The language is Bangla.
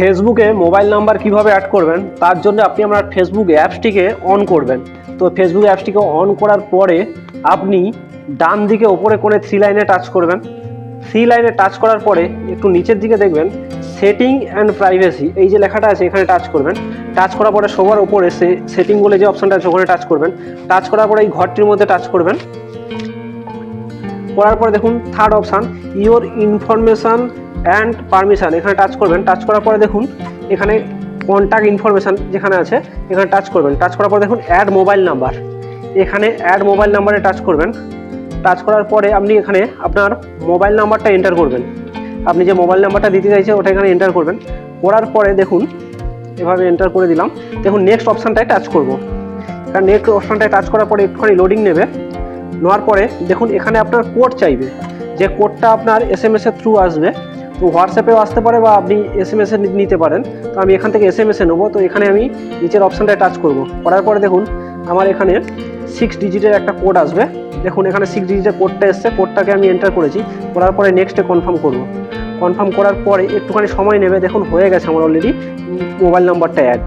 ফেসবুকে মোবাইল নাম্বার কিভাবে অ্যাড করবেন তার জন্য আপনি আপনার ফেসবুক অ্যাপসটিকে অন করবেন। তো ফেসবুক অ্যাপসটিকে অন করার পরে আপনি ডান দিকে ওপরে কোণে 3 লাইনে টাচ করবেন। 3 লাইনে টাচ করার পরে একটু নিচের দিকে দেখবেন সেটিং অ্যান্ড প্রাইভেসি, এই যে লেখাটা আছে এখানে টাচ করবেন। টাচ করার পরে সবার ওপরে সেটিং বলে যে অপশনটা আছে ওখানে টাচ করবেন। টাচ করার পরে এই ঘরটির মধ্যে টাচ করবেন। করার পরে দেখুন third option your information and permission, এখানে টাচ করবেন। টাচ করার পরে দেখুন এখানে কন্ট্যাক্ট ইনফরমেশান যেখানে আছে এখানে টাচ করবেন। টাচ করার পরে দেখুন অ্যাড মোবাইল নাম্বার, এখানে অ্যাড মোবাইল নাম্বারে টাচ করবেন। টাচ করার পরে আপনি এখানে আপনার মোবাইল নাম্বারটা এন্টার করবেন। আপনি যে মোবাইল নাম্বারটা দিতে চাইছেন ওটা এখানে এন্টার করবেন। করার পরে দেখুন এভাবে এন্টার করে দিলাম। দেখুন নেক্সট অপশানটায় টাচ করব। কারণ নেক্সট অপশানটায় টাচ করার পরে একটুখানি লোডিং নেবে। নেওয়ার পরে দেখুন এখানে আপনার কোড চাইবে, যে কোডটা আপনার SMS এর থ্রু আসবে। তো হোয়াটসঅ্যাপেও আসতে পারে বা আপনি SMS এ নিতে পারেন। তো আমি এখান থেকে SMS এ নেবো। তো এখানে আমি নিচের অপশানটায় টাচ করব। করার পরে দেখুন আমার এখানে 6 ডিজিটের একটা কোড আসবে। দেখুন এখানে 6 ডিজিটের কোডটা এসছে, কোডটাকে আমি এন্টার করেছি। করার পরে নেক্সটে কনফার্ম করব। কনফার্ম করার পরে একটুখানি সময় নেবে। দেখুন হয়ে গেছে আমার অলরেডি মোবাইল নাম্বারটা অ্যাড।